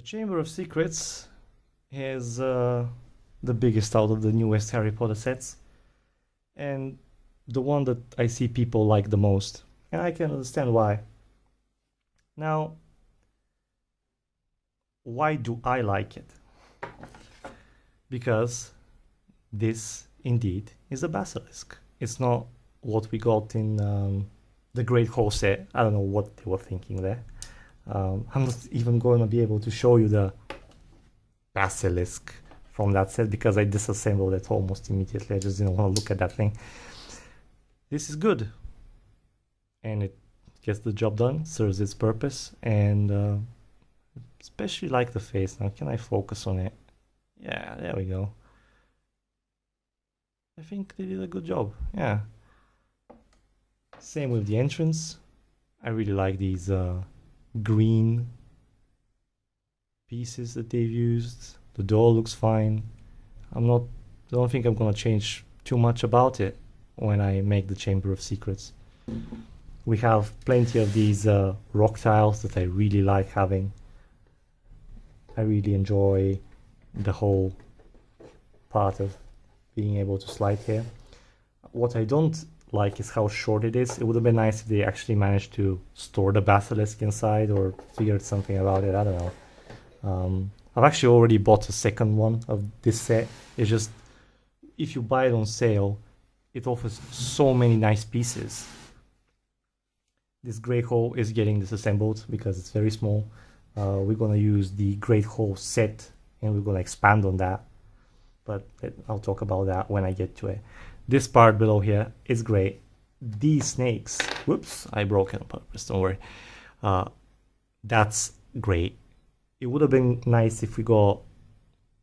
Chamber of Secrets is the biggest out of the newest Harry Potter sets, and the one that I see people like the most, and I can understand why. Now, why do I like it? Because this indeed is a basilisk. It's not what we got in the Great Hall set. I don't know what they were thinking there. I'm not even going to be able to show you the basilisk from that set because I disassembled it almost immediately. I just didn't want to look at that thing. This is good, and it gets the job done, serves its purpose, and especially like the face. Now, can I focus on it? Yeah, there we go. I think they did a good job. Yeah. Same with the entrance. I really like these green pieces that they've used. The door looks fine. I don't think I'm gonna change too much about it when I make the Chamber of Secrets. We have plenty of these rock tiles that I really like having. I really enjoy the whole part of being able to slide here. What I don't like is how short it is. It would have been nice if they actually managed to store the basilisk inside or figured something about it. I don't know. I've actually already bought a second one of this set. It's just, if you buy it on sale, it offers so many nice pieces. This Great Hall is getting disassembled because it's very small. We're gonna use the Great Hall set and we're gonna expand on that. But I'll talk about that when I get to it. This part below here is great. These snakes, whoops, I broke it on purpose, don't worry. That's great. It would have been nice if we got,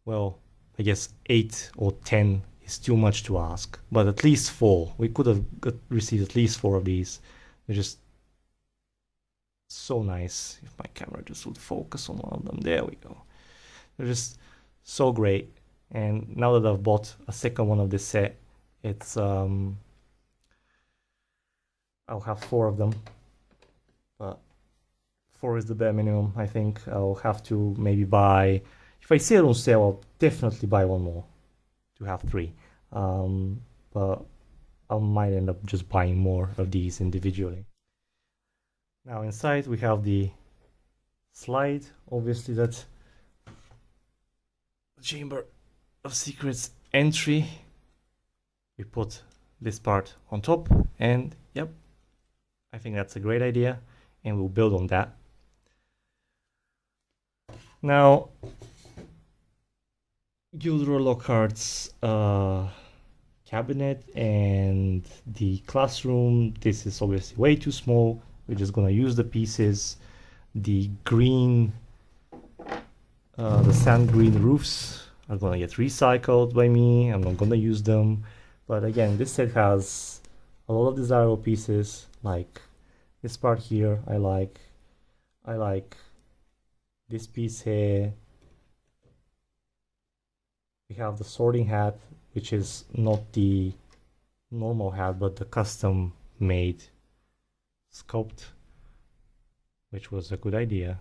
well, I guess 8 or 10 is too much to ask, but at least 4. We could have received at least 4 of these. They're just so nice. If my camera just would focus on one of them, there we go. They're just so great. And now that I've bought a second one of this set, it's I'll have 4 of them, but 4 is the bare minimum. I think I'll have to maybe buy, if I see it on sale, I'll definitely buy one more to have 3. But I might end up just buying more of these individually. Now inside we have the slide, obviously that's the Chamber of Secrets entry. We put this part on top, and yep, I think that's a great idea, and we'll build on that. Now, Gilderoy Lockhart's cabinet and the classroom, this is obviously way too small. We're just gonna use the pieces. The green, the sand green roofs are gonna get recycled by me. I'm not gonna use them. But again, this set has a lot of desirable pieces, like this part here. I like this piece here. We have the sorting hat, which is not the normal hat, but the custom made sculpt, which was a good idea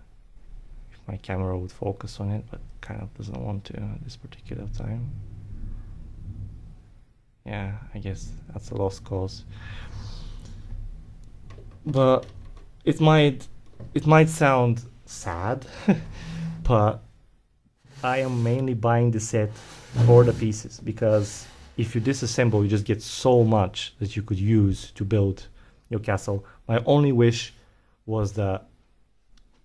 if my camera would focus on it, but kind of doesn't want to at this particular time. Yeah, I guess that's a lost cause. But it might sound sad, but I am mainly buying the set for the pieces, because if you disassemble, you just get so much that you could use to build your castle. My only wish was that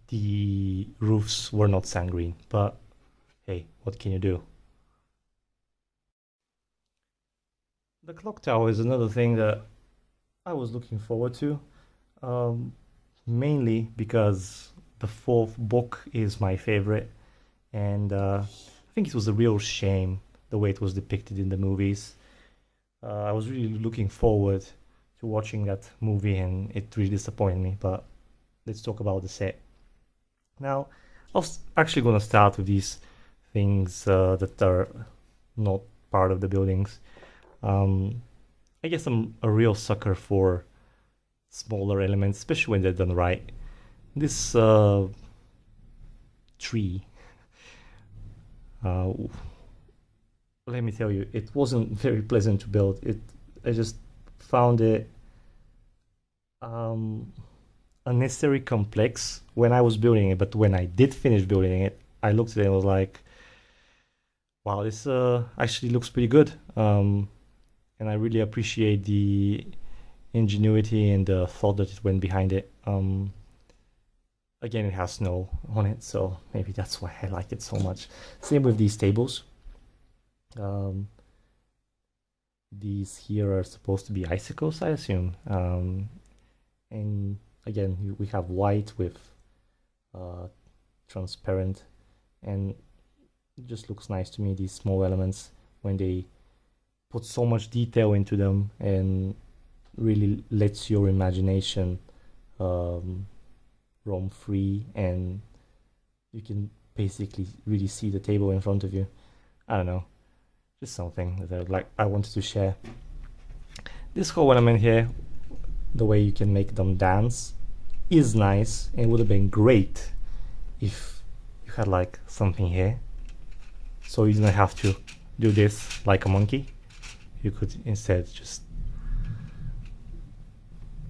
the roofs were not sand green, but hey, what can you do? The clock tower is another thing that I was looking forward to, mainly because the 4th book is my favorite, and I think it was a real shame the way it was depicted in the movies. I was really looking forward to watching that movie, and it really disappointed me, but let's talk about the set. Now, I was actually going to start with these things that are not part of the buildings. I guess I'm a real sucker for smaller elements, especially when they're done right. This tree Uh, let me tell you, it wasn't very pleasant to build. I just found it unnecessary complex when I was building it, but when I did finish building it, I looked at it and was like, wow, this actually looks pretty good. And I really appreciate the ingenuity and the thought that it went behind it. Again, it has snow on it, so maybe that's why I like it so much. Same with these tables. These here are supposed to be icicles, I assume. And again, we have white with transparent, and it just looks nice to me, these small elements, when they put so much detail into them and really lets your imagination roam free, and you can basically really see the table in front of you. I don't know, just something that I wanted to share. This whole element here, the way you can make them dance, is nice, and it would have been great if you had like something here, so you didn't have to do this like a monkey. You could instead just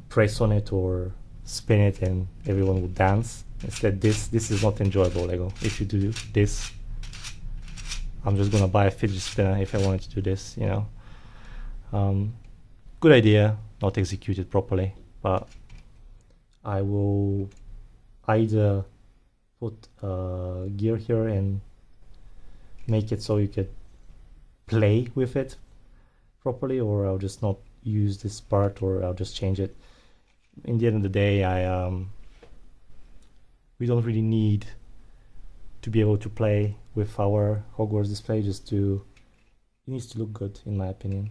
press on it or spin it and everyone would dance. Instead, this is not enjoyable, Lego. If you do this, I'm just gonna buy a fidget spinner if I wanted to do this, you know. Good idea, not executed properly, but I will either put gear here and make it so you could play with it properly, or I'll just not use this part, or I'll just change it. In the end of the day, we don't really need to be able to play with our Hogwarts display, it needs to look good, in my opinion.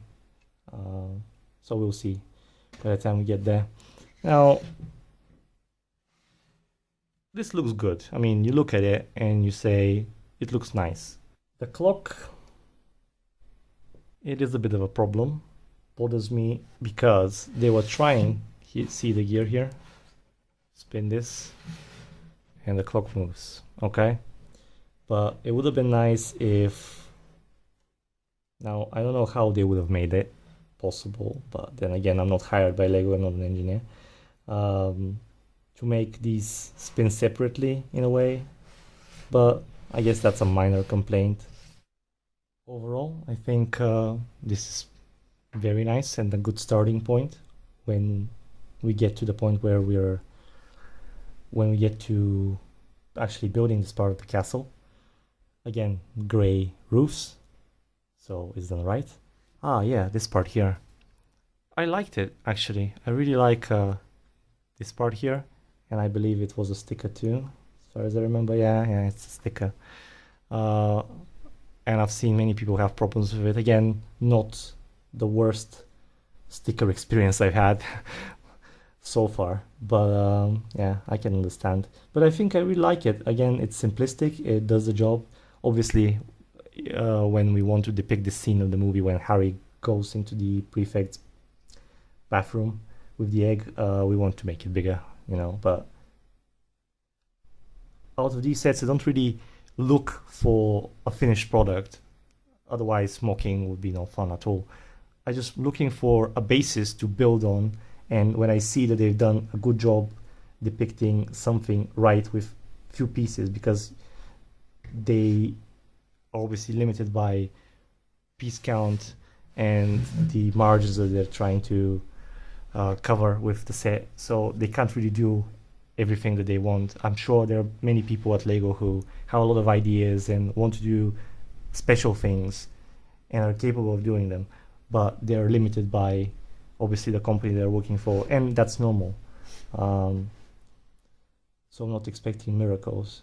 So we'll see by the time we get there. Now, this looks good. I mean, you look at it and you say, it looks nice. The clock, it is a bit of a problem. Bothers me because they were trying, see the gear here? Spin this, and the clock moves, okay? But it would have been nice if, now I don't know how they would have made it possible, but then again, I'm not hired by Lego, I'm not an engineer, to make these spin separately in a way, but I guess that's a minor complaint. Overall, I think this is very nice and a good starting point when we get to the point where when we get to actually building this part of the castle. Again, gray roofs, so it's done right. Ah, yeah, this part here. I liked it, actually. I really like this part here, and I believe it was a sticker too, as far as I remember. Yeah, it's a sticker. And I've seen many people have problems with it. Again, not the worst sticker experience I've had so far, but yeah, I can understand. But I think I really like it. Again, it's simplistic, it does the job. Obviously, when we want to depict the scene of the movie when Harry goes into the prefect's bathroom with the egg, we want to make it bigger, you know. But out of these sets, I don't really look for a finished product, otherwise mocking would be no fun at all. I'm just looking for a basis to build on, and when I see that they've done a good job depicting something right with few pieces, because they are obviously limited by piece count and the margins that they're trying to cover with the set, so they can't really do everything that they want. I'm sure there are many people at Lego who have a lot of ideas and want to do special things and are capable of doing them, but they're limited by obviously the company they're working for, and that's normal. So I'm not expecting miracles.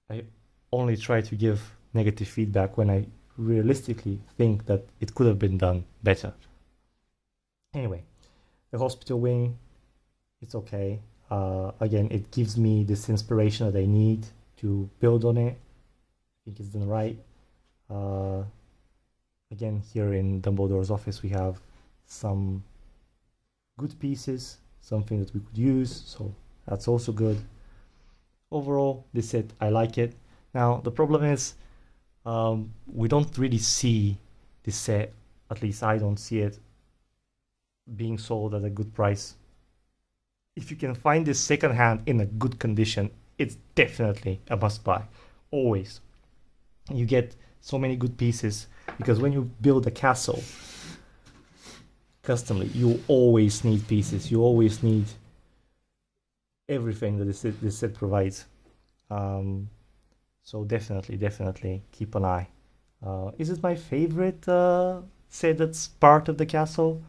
I only try to give negative feedback when I realistically think that it could have been done better. Anyway, the hospital wing, it's okay. Again, it gives me this inspiration that I need to build on it. I think it's done right. Again, here in Dumbledore's office, we have some good pieces, something that we could use, so that's also good. Overall, this set, I like it. Now, the problem is, We don't really see this set, at least I don't see it, being sold at a good price. If you can find this secondhand in a good condition, it's definitely a must buy. Always. You get so many good pieces because when you build a castle customly, you always need pieces. You always need everything that this set provides. So definitely keep an eye. Is it my favorite set that's part of the castle?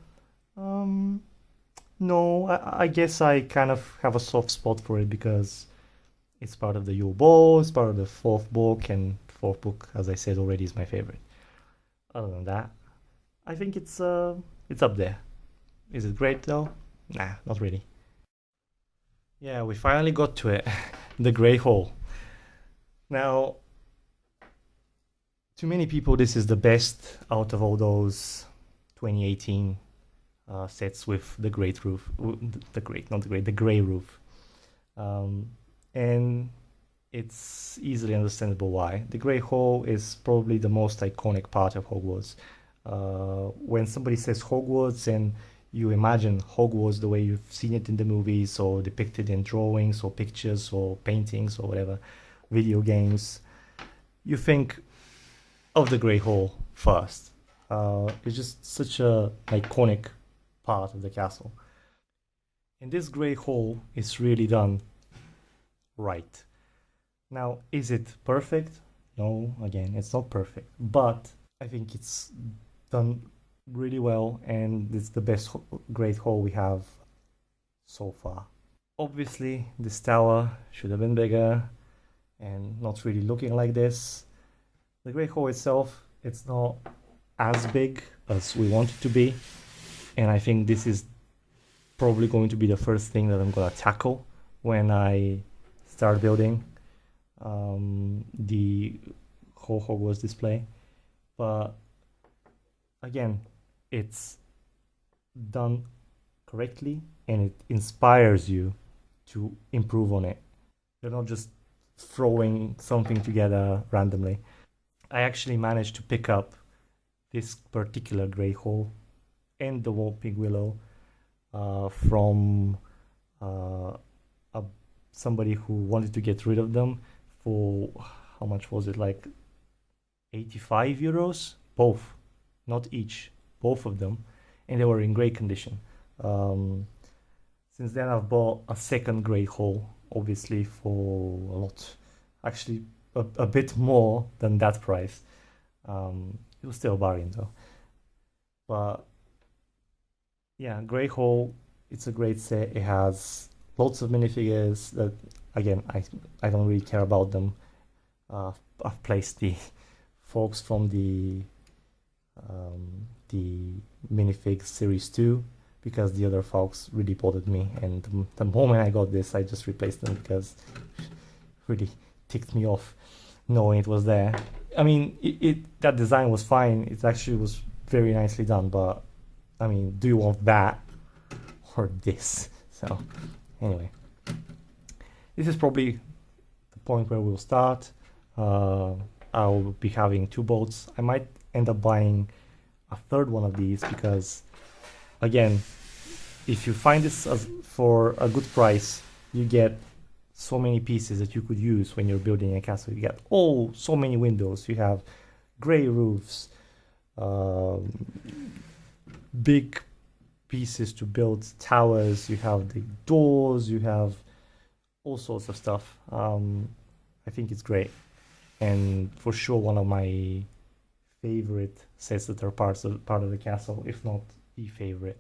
No, I guess I kind of have a soft spot for it because it's part of the Yule Ball, it's part of the fourth book, and fourth book, as I said already, is my favorite. Other than that, I think it's up there. Is it great though? Nah, not really. Yeah, we finally got to it. The Grey Hall. Now, to many people, this is the best out of all those 2018 sets with the great roof, the grey roof, and it's easily understandable why. The Grey Hall is probably the most iconic part of Hogwarts. When somebody says Hogwarts and you imagine Hogwarts the way you've seen it in the movies or depicted in drawings or pictures or paintings or whatever, video games, you think of the Grey Hall first. It's just such a iconic part of the castle. And this Grey Hall is really done right. Now, is it perfect? No, again, it's not perfect. But I think it's done really well and it's the best Great Hall we have so far. Obviously, this tower should have been bigger and not really looking like this. The Great Hall itself, it's not as big as we want it to be. And I think this is probably going to be the first thing that I'm going to tackle when I start building the whole Hogwarts display. But again, it's done correctly and it inspires you to improve on it. You're not just throwing something together randomly. I actually managed to pick up this particular Grey Hall and the Whopping Willow from somebody who wanted to get rid of them for, how much was it, like 85 euros? Both, not each, both of them, and they were in great condition. Since then I've bought a second Grey Hall, obviously for a lot, actually a bit more than that price. It was still a bargain though. But yeah, Grey Hall, it's a great set. It has lots of minifigures that, again, I don't really care about them. I've placed the folks from the minifig series 2 because the other folks really bothered me, and the moment I got this I just replaced them because it really ticked me off knowing it was there. I mean, that design was fine, it actually was very nicely done, but I mean, do you want that or this? So anyway, this is probably the point where we'll start. I'll be having 2 boats. I might end up buying a third one of these because, again, if you find this for a good price, you get so many pieces that you could use when you're building a castle. You get so many windows. You have gray roofs, big pieces to build towers. You have the doors. You have all sorts of stuff. I think it's great, and for sure one of my favorite sets that are part of the castle, if not the favorite.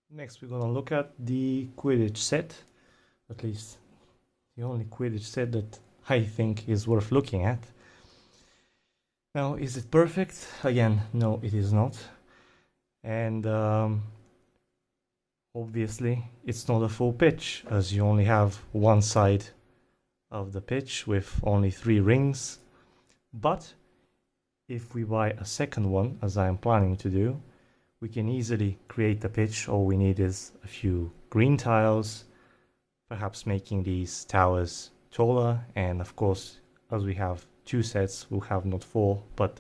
Next, we're gonna look at the Quidditch set, at least the only Quidditch set that I think is worth looking at. Now, is it perfect? Again, no, it is not. And obviously, it's not a full pitch, as you only have one side of the pitch with only 3 rings. But if we buy a second one, as I am planning to do, we can easily create the pitch. All we need is a few green tiles, perhaps making these towers taller, and of course as we have 2 sets, we'll have not 4, but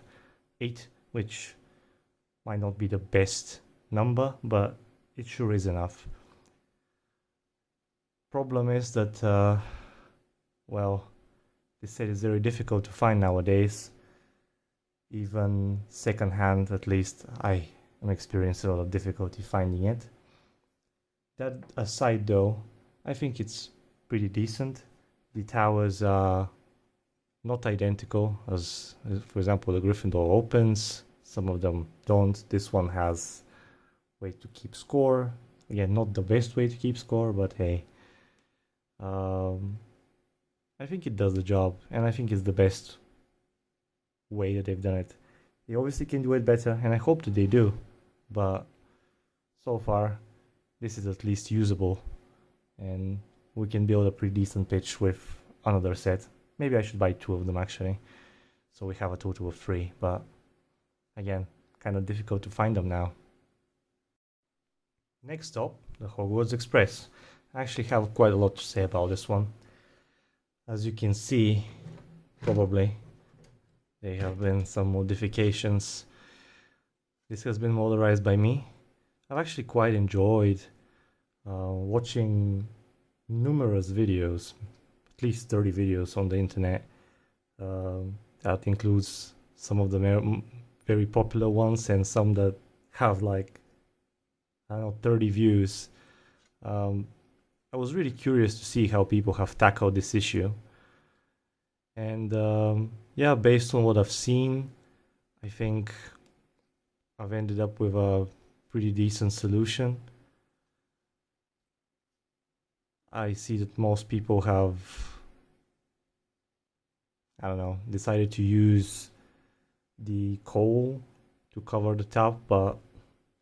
8, which might not be the best number, but it sure is enough. Problem is that, well, this set is very difficult to find nowadays. Even second-hand, at least, I am experiencing a lot of difficulty finding it. That aside though, I think it's pretty decent. The towers are not identical, as for example the Gryffindor opens, some of them don't. This one has way to keep score. Again, not the best way to keep score, but hey. I think it does the job, and I think it's the best way that they've done it. They obviously can do it better, and I hope that they do, but so far this is at least usable, and we can build a pretty decent pitch with another set. Maybe I should buy 2 of them actually, so we have a total of 3, but again, kind of difficult to find them now. Next up, the Hogwarts Express. I actually have quite a lot to say about this one. As you can see, probably, there have been some modifications. This has been motorized by me. I've actually quite enjoyed watching numerous videos, at least 30 videos on the internet. That includes some of the very popular ones and some that have like, I don't know, 30 views. I was really curious to see how people have tackled this issue. And yeah, based on what I've seen, I think I've ended up with a pretty decent solution. I see that most people have, I don't know, decided to use the coal to cover the top, but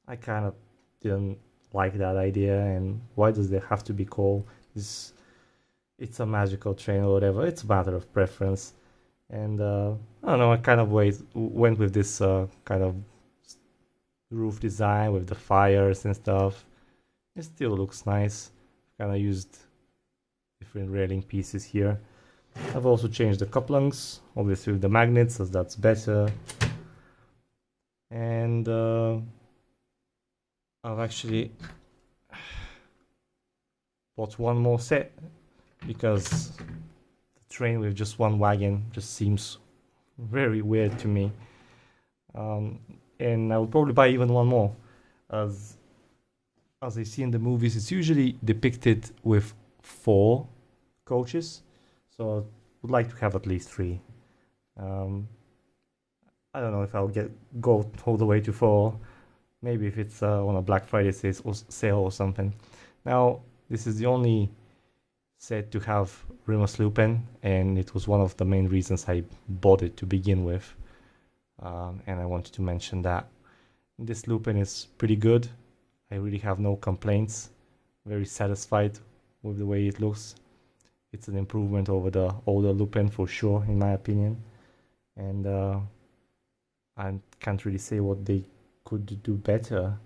I kind of didn't like that idea. And why does there have to be coal? It's a magical train or whatever. It's a matter of preference. And I don't know, I kind of went with this kind of roof design with the fires and stuff. It still looks nice. Kind of used different railing pieces here. I've also changed the couplings, obviously with the magnets, as that's better. And I've actually bought one more set because the train with just one wagon just seems very weird to me. And I will probably buy even one more, as I see in the movies, it's usually depicted with 4 coaches, so I would like to have at least 3. I don't know if I'll go all the way to 4. Maybe if it's on a Black Friday sale or something. Now, this is the only set to have Remus Lupin, and it was one of the main reasons I bought it to begin with. And I wanted to mention that. This Lupin is pretty good. I really have no complaints. Very satisfied with the way it looks. It's an improvement over the older Lupin for sure, in my opinion. And I can't really say what they could do better.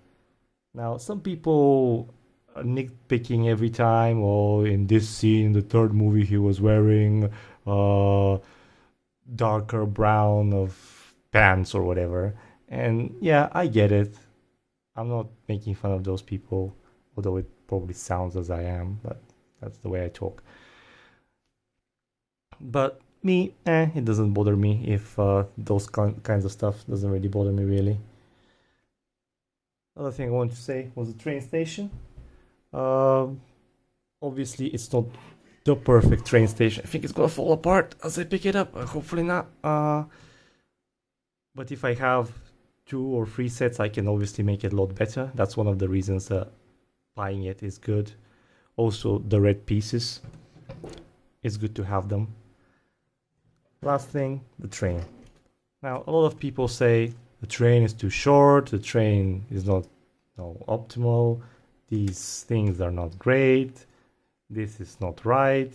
Now, some people are nitpicking every time, or in this scene, in the 3rd movie, he was wearing darker brown of pants or whatever. And yeah, I get it. I'm not making fun of those people, although it probably sounds as I am, but that's the way I talk. But me, it doesn't bother me if those kinds of stuff doesn't really bother me really. Other thing I wanted to say was the train station. Obviously, it's not the perfect train station. I think it's gonna fall apart as I pick it up. Hopefully not. But if I have 2 or 3 sets, I can obviously make it a lot better. That's one of the reasons that buying it is good. Also, the red pieces, it's good to have them. Last thing, the train. Now, a lot of people say the train is too short, the train is not optimal, these things are not great, this is not right.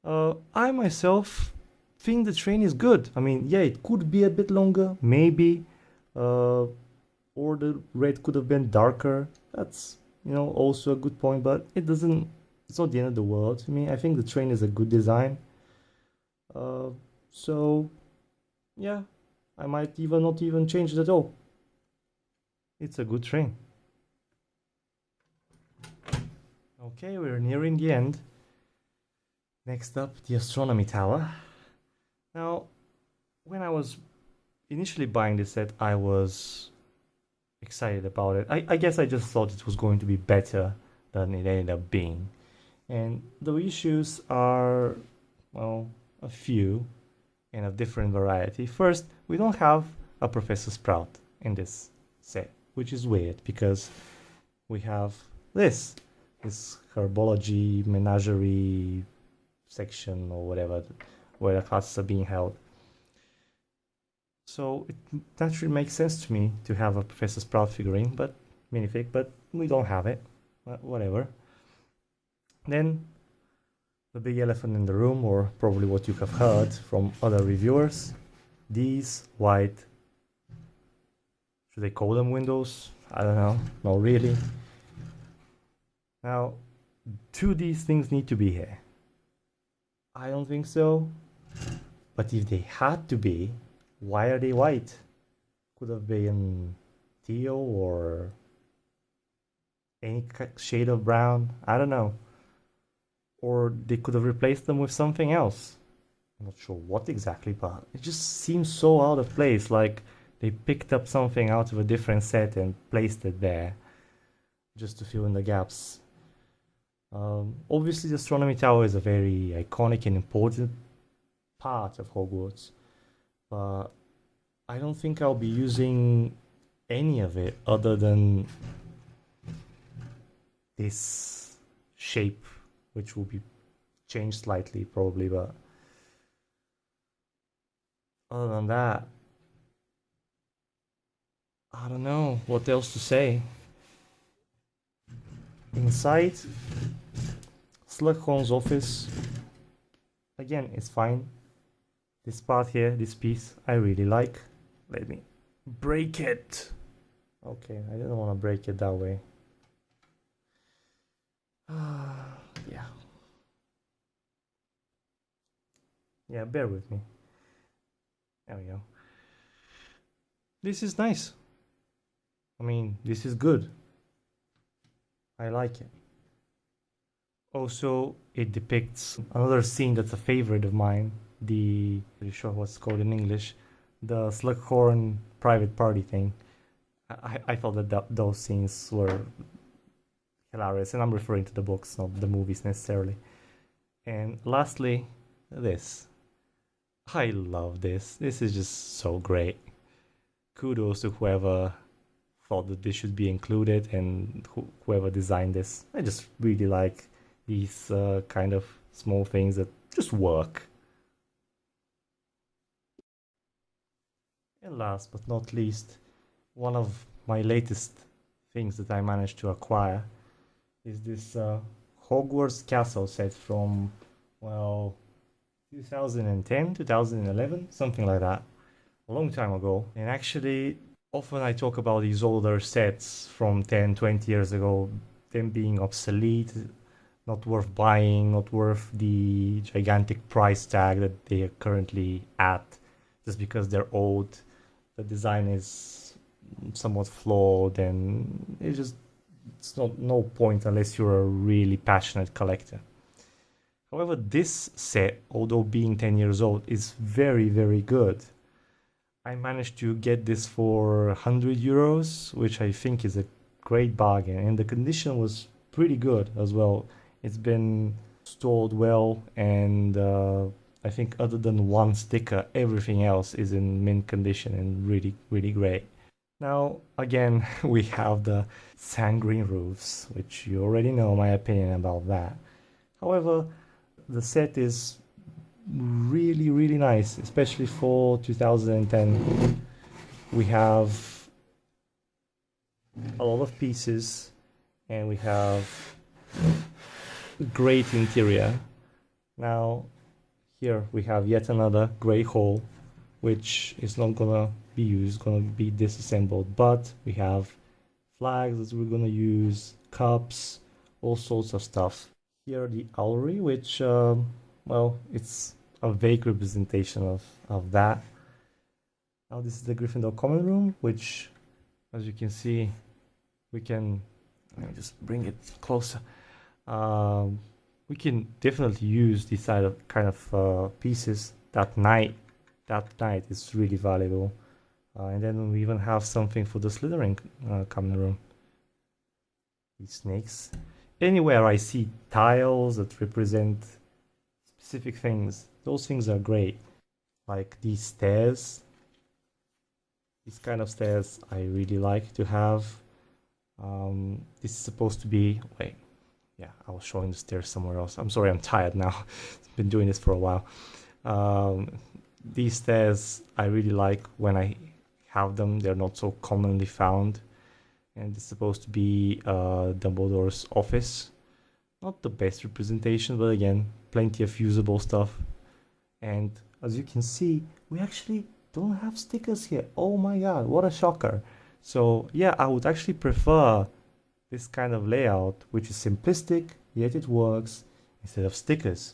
I myself think the train is good. I mean, yeah, it could be a bit longer, maybe, or the red could have been darker. That's, also a good point, but it's not the end of the world to me. I think the train is a good design. So yeah, I might even not even change it at all. It's a good train. Okay, we're nearing the end. Next up, the Astronomy Tower. Now, when I was initially buying this set, I was excited about it. I guess I just thought it was going to be better than it ended up being. And the issues are, well, a few and of different variety. First, we don't have a Professor Sprout in this set, which is weird because we have this herbology menagerie section or whatever where the classes are being held. So it naturally makes sense to me to have a Professor Sprout figurine, but minifig, but we don't have it. Whatever. Then the big elephant in the room, or probably what you have heard from other reviewers, these white, should they call them windows? I don't know, not really. Now, do these things need to be here? I don't think so, but if they had to be, why are they white? Could have been teal or any shade of brown, I don't know. Or they could have replaced them with something else. I'm not sure what exactly, but it just seems so out of place, like they picked up something out of a different set and placed it there just to fill in the gaps. Obviously, the Astronomy Tower is a very iconic and important part of Hogwarts, but I don't think I'll be using any of it other than this shape, which will be changed slightly probably, but other than that, I don't know what else to say. Inside, Slughorn's office, again, it's fine. This part here, this piece, I really like. Let me break it. Okay, I didn't want to break it that way. Yeah. Yeah, bear with me. There we go. This is nice. I mean, this is good. I like it. Also, it depicts another scene that's a favorite of mine. Pretty sure what's called in English, the Slughorn private party thing. I thought that those scenes were hilarious, and I'm referring to the books, not the movies necessarily. And lastly, this. I love this. This is just so great. Kudos to whoever thought that this should be included and whoever designed this. I just really like these kind of small things that just work. And last but not least, one of my latest things that I managed to acquire is this Hogwarts Castle set from, well, 2010, 2011, something like that, a long time ago. And actually, often I talk about these older sets from 10, 20 years ago, them being obsolete, not worth buying, not worth the gigantic price tag that they are currently at, just because they're old. The design is somewhat flawed, and it's no point unless you're a really passionate collector. However, this set, although being 10 years old, is very, very good. I managed to get this for 100 euros, which I think is a great bargain, and the condition was pretty good as well. It's been stored well, and I think other than one sticker, everything else is in mint condition and really, really great. Now, again, we have the sand green roofs, which you already know my opinion about that. However, the set is really, really nice, especially for 2010. We have a lot of pieces, and we have great interior. Now, here we have yet another gray hole, which is not gonna be used, gonna be disassembled, but we have flags that we're gonna use, cups, all sorts of stuff. Here the owlery, which well, it's a vague representation of that. Now this is the Gryffindor common room, which, as you can see, we can, let me just bring it closer. We can definitely use these kind of pieces that night. That night is really valuable. And then we even have something for the Slytherin common room. These snakes. Anywhere I see tiles that represent specific things, those things are great. Like these stairs. These kind of stairs I really like to have. This is supposed to be, wait, yeah, I was showing the stairs somewhere else. I'm sorry, I'm tired now. I've been doing this for a while. These stairs I really like when I have them. They're not so commonly found. And it's supposed to be Dumbledore's office. Not the best representation, but again, plenty of usable stuff. And as you can see, we actually don't have stickers here. Oh my god, what a shocker. So yeah, I would actually prefer this kind of layout, which is simplistic, yet it works, instead of stickers.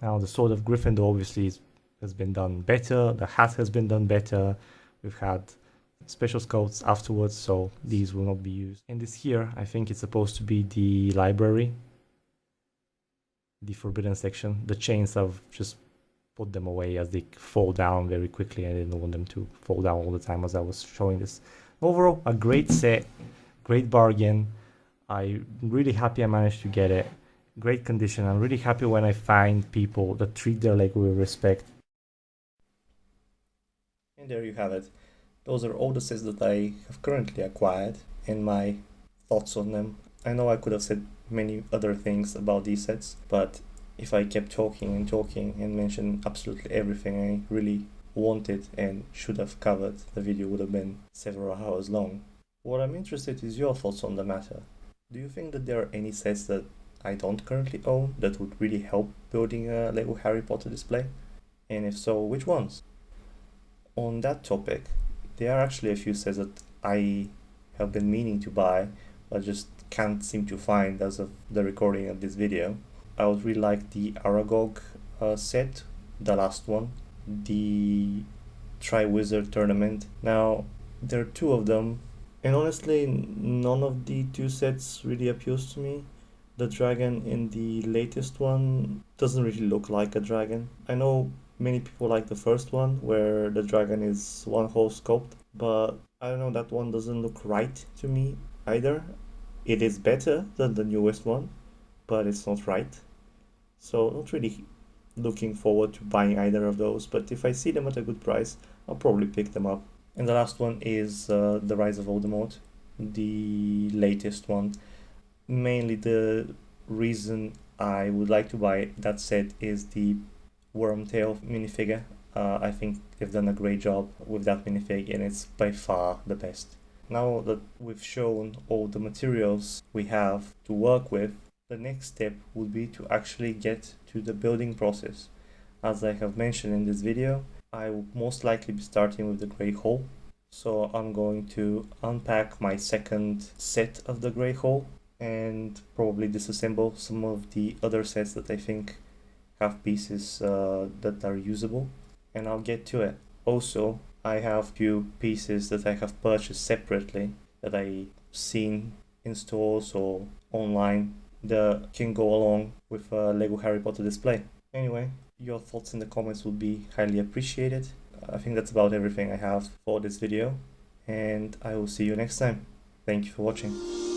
Now the Sword of Gryffindor obviously has been done better, the hat has been done better, we've had special scouts afterwards, so these will not be used. And this here, I think it's supposed to be the library, the forbidden section. The chains I've just put them away as they fall down very quickly. I didn't want them to fall down all the time as I was showing this. Overall, a great set, great bargain. I'm really happy I managed to get it. Great condition. I'm really happy when I find people that treat their Lego with respect. And there you have it. Those are all the sets that I have currently acquired and my thoughts on them. I know I could have said many other things about these sets, but if I kept talking and mentioned absolutely everything I really wanted and should have covered, the video would have been several hours long. What I'm interested in is your thoughts on the matter. Do you think that there are any sets that I don't currently own that would really help building a Lego Harry Potter display? And if so, which ones? On that topic, there are actually a few sets that I have been meaning to buy, but just can't seem to find as of the recording of this video. I would really like the Aragog set, the last one, the Triwizard Tournament. Now, there are two of them, and honestly, none of the two sets really appeals to me. The dragon in the latest one doesn't really look like a dragon. I know many people like the first one, where the dragon is one whole sculpt, but I don't know, that one doesn't look right to me either. It is better than the newest one, but it's not right. So not really looking forward to buying either of those, but if I see them at a good price, I'll probably pick them up. And the last one is The Rise of Voldemort, the latest one. Mainly the reason I would like to buy that set is the Wormtail minifigure. I think they've done a great job with that minifig, and it's by far the best. Now that we've shown all the materials we have to work with, the next step would be to actually get to the building process. As I have mentioned in this video, I will most likely be starting with the Grey Hole. So I'm going to unpack my second set of the Grey Hole and probably disassemble some of the other sets that I think have pieces that are usable, and I'll get to it. Also, I have a few pieces that I have purchased separately that I've seen in stores or online that can go along with a Lego Harry Potter display. Anyway, your thoughts in the comments would be highly appreciated. I think that's about everything I have for this video, and I will see you next time. Thank you for watching.